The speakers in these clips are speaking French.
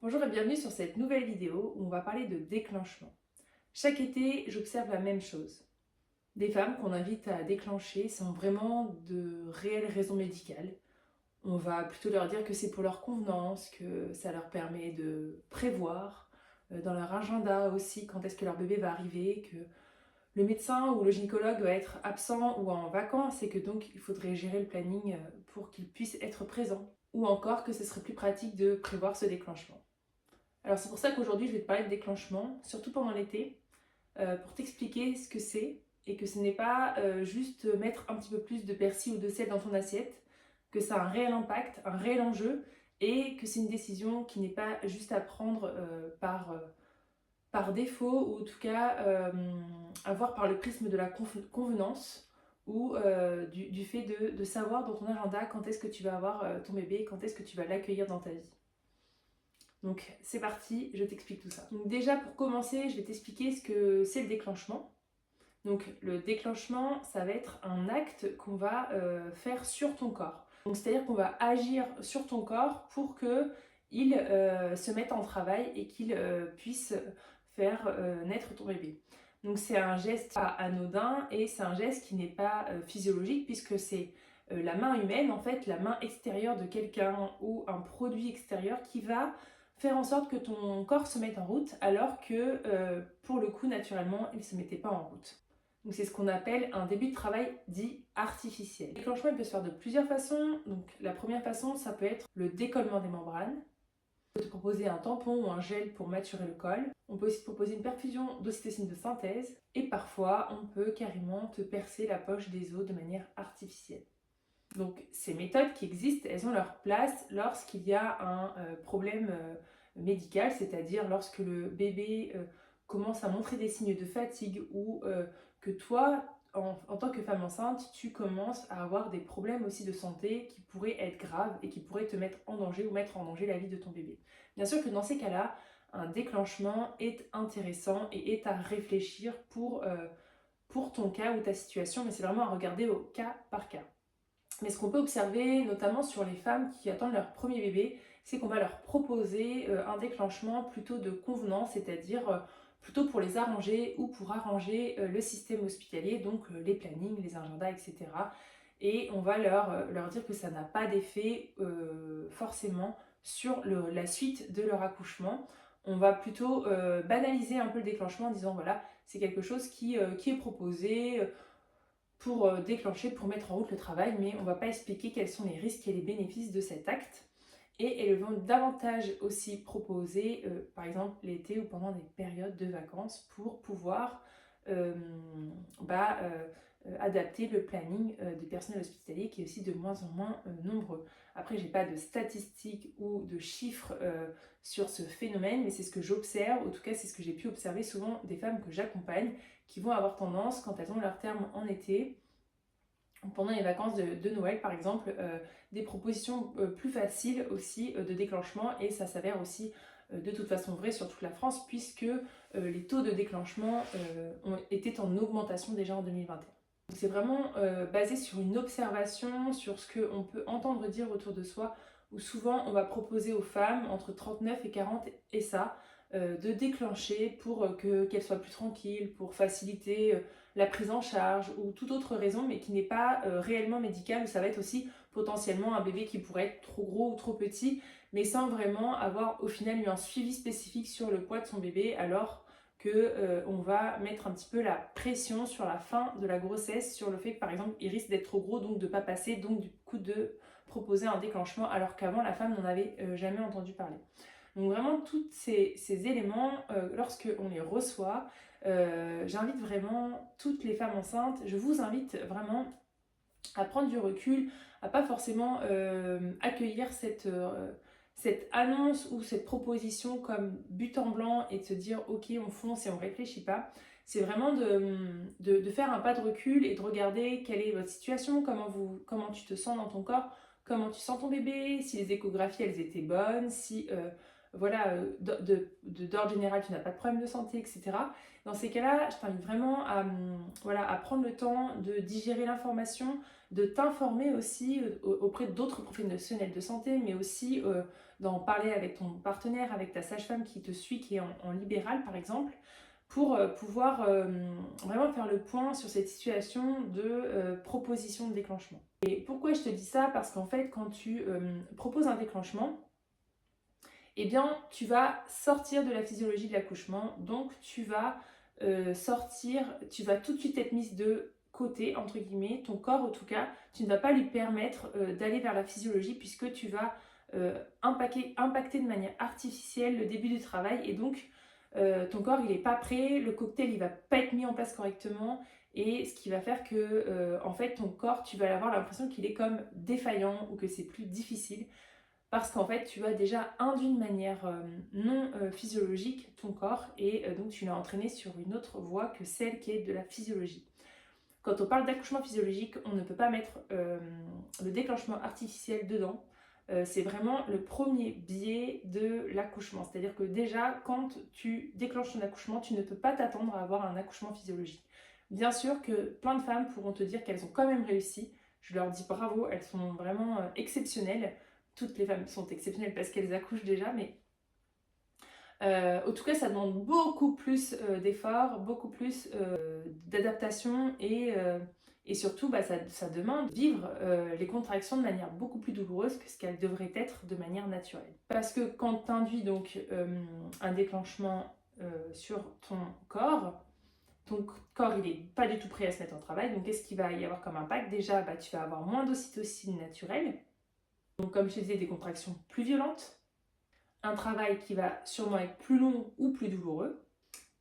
Bonjour et bienvenue sur cette nouvelle vidéo où on va parler de déclenchement. Chaque été, j'observe la même chose. Des femmes qu'on invite à déclencher sans vraiment de réelles raisons médicales. On va plutôt leur dire que c'est pour leur convenance, que ça leur permet de prévoir dans leur agenda aussi quand est-ce que leur bébé va arriver, que le médecin ou le gynécologue va être absent ou en vacances et que donc il faudrait gérer le planning pour qu'il puisse être présent. Ou encore que ce serait plus pratique de prévoir ce déclenchement. Alors c'est pour ça qu'aujourd'hui je vais te parler de déclenchement, surtout pendant l'été, pour t'expliquer ce que c'est et que ce n'est pas juste mettre un petit peu plus de persil ou de sel dans ton assiette, que ça a un réel impact, un réel enjeu et que c'est une décision qui n'est pas juste à prendre par défaut ou en tout cas à voir par le prisme de la convenance ou du fait de savoir dans ton agenda quand est-ce que tu vas avoir ton bébé, quand est-ce que tu vas l'accueillir dans ta vie. Donc c'est parti, je t'explique tout ça. Donc déjà pour commencer, je vais t'expliquer ce que c'est le déclenchement. Donc le déclenchement, ça va être un acte qu'on va faire sur ton corps. Donc c'est-à-dire qu'on va agir sur ton corps pour que il se mette en travail et qu'il puisse faire naître ton bébé. Donc c'est un geste pas anodin et c'est un geste qui n'est pas physiologique puisque c'est la main humaine, en fait, la main extérieure de quelqu'un ou un produit extérieur qui va faire en sorte que ton corps se mette en route alors que pour le coup naturellement il ne se mettait pas en route. Donc c'est ce qu'on appelle un début de travail dit artificiel. Le déclenchement il peut se faire de plusieurs façons. Donc la première façon ça peut être le décollement des membranes. On peut te proposer un tampon ou un gel pour maturer le col. On peut aussi te proposer une perfusion d'ocytocine de synthèse et parfois on peut carrément te percer la poche des os de manière artificielle. Donc ces méthodes qui existent, elles ont leur place lorsqu'il y a un problème médical, c'est-à-dire lorsque le bébé commence à montrer des signes de fatigue ou que toi, en tant que femme enceinte, tu commences à avoir des problèmes aussi de santé qui pourraient être graves et qui pourraient te mettre en danger ou mettre en danger la vie de ton bébé. Bien sûr que dans ces cas-là, un déclenchement est intéressant et est à réfléchir pour ton cas ou ta situation, mais c'est vraiment à regarder au cas par cas. Mais ce qu'on peut observer, notamment sur les femmes qui attendent leur premier bébé, c'est qu'on va leur proposer un déclenchement plutôt de convenance, c'est-à-dire plutôt pour les arranger ou pour arranger le système hospitalier, donc les plannings, les agendas, etc. Et on va leur dire que ça n'a pas d'effet forcément sur la suite de leur accouchement. On va plutôt banaliser un peu le déclenchement en disant voilà, c'est quelque chose qui est proposé pour déclencher, pour mettre en route le travail, mais on ne va pas expliquer quels sont les risques et les bénéfices de cet acte. Et elles vont davantage aussi proposer, par exemple l'été ou pendant des périodes de vacances, pour pouvoir euh, bah, adapter le planning du personnel hospitalier qui est aussi de moins en moins nombreux. Après, j'ai pas de statistiques ou de chiffres sur ce phénomène, mais c'est ce que j'observe, en tout cas c'est ce que j'ai pu observer souvent des femmes que j'accompagne qui vont avoir tendance, quand elles ont leur terme en été, pendant les vacances de Noël par exemple, des propositions plus faciles aussi de déclenchement et ça s'avère aussi de toute façon vrai sur toute la France puisque les taux de déclenchement étaient en augmentation déjà en 2021. C'est vraiment basé sur une observation, sur ce qu'on peut entendre dire autour de soi, où souvent on va proposer aux femmes entre 39 et 40 et ça, de déclencher pour qu'elles soient plus tranquilles, pour faciliter la prise en charge ou toute autre raison, mais qui n'est pas réellement médicale, où ça va être aussi potentiellement un bébé qui pourrait être trop gros ou trop petit, mais sans vraiment avoir au final eu un suivi spécifique sur le poids de son bébé, alors que on va mettre un petit peu la pression sur la fin de la grossesse, sur le fait que par exemple il risque d'être trop gros, donc de ne pas passer, donc du coup de proposer un déclenchement, alors qu'avant la femme n'en avait jamais entendu parler. Donc vraiment tous ces éléments, lorsque on les reçoit, j'invite vraiment toutes les femmes enceintes, je vous invite vraiment à prendre du recul, à pas forcément accueillir cette annonce ou cette proposition comme but en blanc et de se dire ok on fonce et on réfléchit pas. C'est vraiment de faire un pas de recul et de regarder quelle est votre situation, comment tu te sens dans ton corps, comment tu sens ton bébé, si les échographies elles étaient bonnes, si voilà, d'ordre général tu n'as pas de problème de santé, etc. Dans ces cas-là, je t'invite vraiment voilà, à prendre le temps de digérer l'information, de t'informer aussi auprès d'autres professionnels de santé, mais aussi d'en parler avec ton partenaire, avec ta sage-femme qui te suit, qui est en libéral par exemple, pour pouvoir vraiment faire le point sur cette situation de proposition de déclenchement. Et pourquoi je te dis ça? Parce qu'en fait, quand tu proposes un déclenchement, eh bien, tu vas sortir de la physiologie de l'accouchement, donc tu vas tu vas tout de suite être mise de côté, entre guillemets, ton corps en tout cas, tu ne vas pas lui permettre d'aller vers la physiologie puisque tu vas impacter de manière artificielle le début du travail et donc ton corps il n'est pas prêt, le cocktail il va pas être mis en place correctement et ce qui va faire que en fait ton corps tu vas avoir l'impression qu'il est comme défaillant ou que c'est plus difficile parce qu'en fait tu as déjà d'une manière non physiologique ton corps et donc tu l'as entraîné sur une autre voie que celle qui est de la physiologie. Quand on parle d'accouchement physiologique, on ne peut pas mettre le déclenchement artificiel dedans. C'est vraiment le premier biais de l'accouchement. C'est-à-dire que déjà, quand tu déclenches ton accouchement, tu ne peux pas t'attendre à avoir un accouchement physiologique. Bien sûr que plein de femmes pourront te dire qu'elles ont quand même réussi. Je leur dis bravo, elles sont vraiment exceptionnelles. Toutes les femmes sont exceptionnelles parce qu'elles accouchent déjà, mais en tout cas, ça demande beaucoup plus d'efforts, beaucoup plus d'adaptation et surtout, bah, ça demande de vivre les contractions de manière beaucoup plus douloureuse que ce qu'elles devraient être de manière naturelle. Parce que quand tu induis donc un déclenchement sur ton corps il n'est pas du tout prêt à se mettre en travail. Donc, qu'est-ce qu'il va y avoir comme impact? Déjà, bah, tu vas avoir moins d'ocytocine naturelle. Donc, comme je te disais, des contractions plus violentes, un travail qui va sûrement être plus long ou plus douloureux.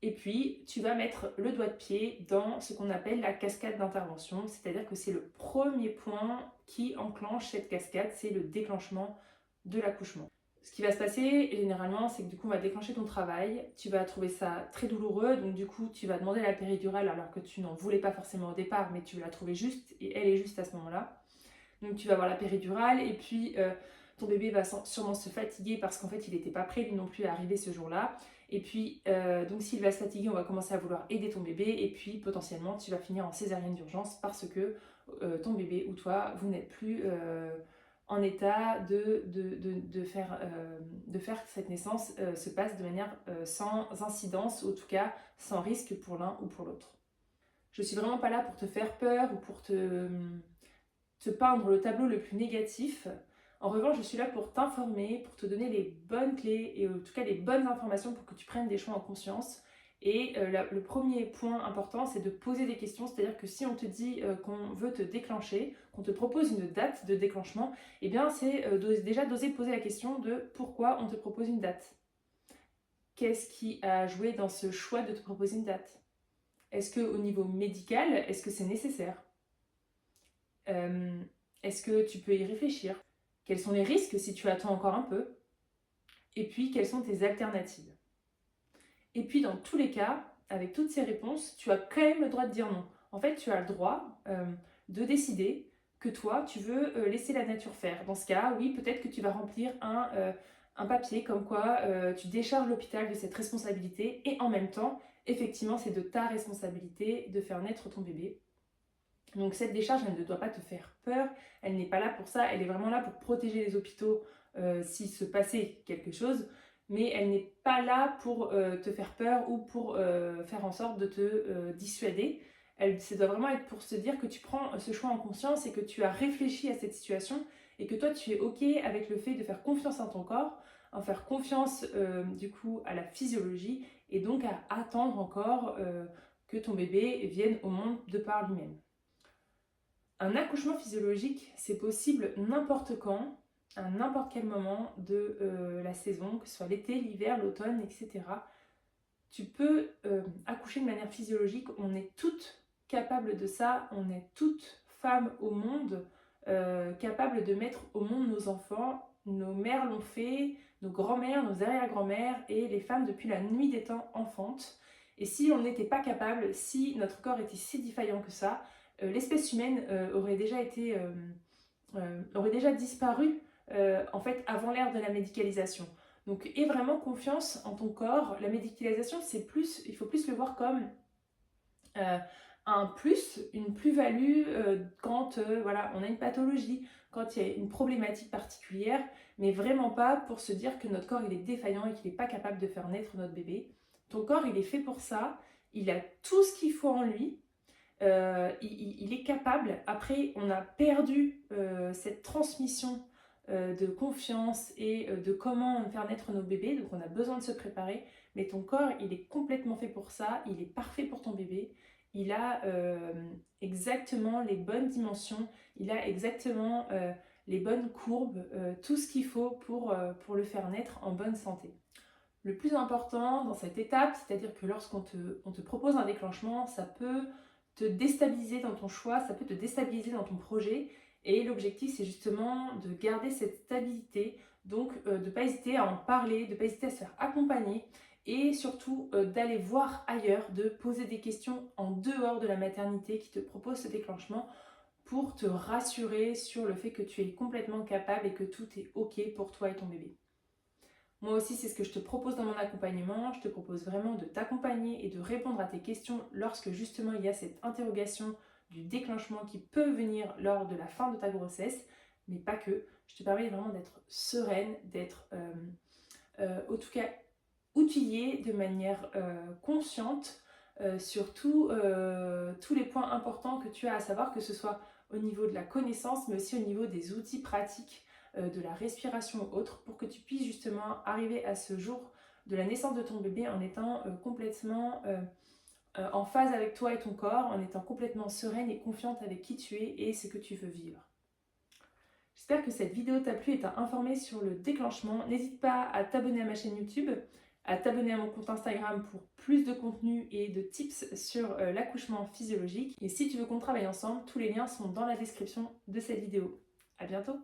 Et puis, tu vas mettre le doigt de pied dans ce qu'on appelle la cascade d'intervention, c'est-à-dire que c'est le premier point qui enclenche cette cascade, c'est le déclenchement de l'accouchement. Ce qui va se passer généralement, c'est que du coup, on va déclencher ton travail, tu vas trouver ça très douloureux, donc du coup, tu vas demander la péridurale alors que tu n'en voulais pas forcément au départ, mais tu vas la trouver juste et elle est juste à ce moment-là. Donc, tu vas avoir la péridurale et puis ton bébé va sûrement se fatiguer parce qu'en fait, il n'était pas prêt lui non plus à arriver ce jour-là. Et puis, donc s'il va se fatiguer, on va commencer à vouloir aider ton bébé. Et puis, potentiellement, tu vas finir en césarienne d'urgence parce que ton bébé ou toi, vous n'êtes plus en état de faire que cette naissance se passe de manière sans incidence, ou en tout cas sans risque pour l'un ou pour l'autre. Je suis vraiment pas là pour te faire peur ou pour te peindre le tableau le plus négatif. En revanche, je suis là pour t'informer, pour te donner les bonnes clés et en tout cas les bonnes informations pour que tu prennes des choix en conscience. Et le premier point important, c'est de poser des questions. C'est-à-dire que si on te dit qu'on veut te déclencher, qu'on te propose une date de déclenchement, eh bien c'est déjà d'oser poser la question de pourquoi on te propose une date. Qu'est-ce qui a joué dans ce choix de te proposer une date? Est-ce qu'au niveau médical, est-ce que c'est nécessaire? Est-ce que tu peux y réfléchir? Quels sont les risques si tu attends encore un peu? Et puis, quelles sont tes alternatives? Et puis, dans tous les cas, avec toutes ces réponses, tu as quand même le droit de dire non. En fait, tu as le droit de décider que toi, tu veux laisser la nature faire. Dans ce cas, oui, peut-être que tu vas remplir un papier comme quoi tu décharges l'hôpital de cette responsabilité et en même temps, effectivement, c'est de ta responsabilité de faire naître ton bébé. Donc cette décharge, elle ne doit pas te faire peur, elle n'est pas là pour ça, elle est vraiment là pour protéger les hôpitaux s'il se passait quelque chose, mais elle n'est pas là pour te faire peur ou pour faire en sorte de te dissuader. Ça doit vraiment être pour se dire que tu prends ce choix en conscience et que tu as réfléchi à cette situation et que toi tu es ok avec le fait de faire confiance à ton corps, en faire confiance du coup à la physiologie et donc à attendre encore que ton bébé vienne au monde de par lui-même. Un accouchement physiologique, c'est possible n'importe quand, à n'importe quel moment de la saison, que ce soit l'été, l'hiver, l'automne, etc. Tu peux accoucher de manière physiologique, on est toutes capables de ça, on est toutes femmes au monde capables de mettre au monde nos enfants. Nos mères l'ont fait, nos grands-mères, nos arrière-grand-mères et les femmes depuis la nuit des temps enfantent. Et si on n'était pas capable, si notre corps était si défaillant que ça, l'espèce humaine aurait déjà disparu en fait avant l'ère de la médicalisation. Donc aie vraiment confiance en ton corps. La médicalisation, il faut plus le voir comme un plus, une plus-value quand voilà, on a une pathologie, quand il y a une problématique particulière, mais vraiment pas pour se dire que notre corps il est défaillant et qu'il n'est pas capable de faire naître notre bébé. Ton corps il est fait pour ça, il a tout ce qu'il faut en lui, il est capable. Après, on a perdu cette transmission de confiance et de comment faire naître nos bébés, donc on a besoin de se préparer, mais ton corps, il est complètement fait pour ça, il est parfait pour ton bébé, il a exactement les bonnes dimensions, il a exactement les bonnes courbes, tout ce qu'il faut pour le faire naître en bonne santé. Le plus important dans cette étape, c'est-à-dire que lorsqu'on te propose un déclenchement, ça peut te déstabiliser dans ton choix, ça peut te déstabiliser dans ton projet. Et l'objectif, c'est justement de garder cette stabilité, donc de ne pas hésiter à en parler, de ne pas hésiter à se faire accompagner et surtout d'aller voir ailleurs, de poser des questions en dehors de la maternité qui te propose ce déclenchement pour te rassurer sur le fait que tu es complètement capable et que tout est OK pour toi et ton bébé. Moi aussi, c'est ce que je te propose dans mon accompagnement. Je te propose vraiment de t'accompagner et de répondre à tes questions lorsque justement il y a cette interrogation du déclenchement qui peut venir lors de la fin de ta grossesse, mais pas que. Je te permets vraiment d'être sereine, d'être en tout cas outillée de manière consciente sur tous les points importants que tu as à savoir, que ce soit au niveau de la connaissance, mais aussi au niveau des outils pratiques de la respiration ou autre, pour que tu puisses justement arriver à ce jour de la naissance de ton bébé en étant complètement en phase avec toi et ton corps, en étant complètement sereine et confiante avec qui tu es et ce que tu veux vivre. J'espère que cette vidéo t'a plu et t'a informé sur le déclenchement. N'hésite pas à t'abonner à ma chaîne YouTube, à t'abonner à mon compte Instagram pour plus de contenu et de tips sur l'accouchement physiologique. Et si tu veux qu'on travaille ensemble, tous les liens sont dans la description de cette vidéo. À bientôt!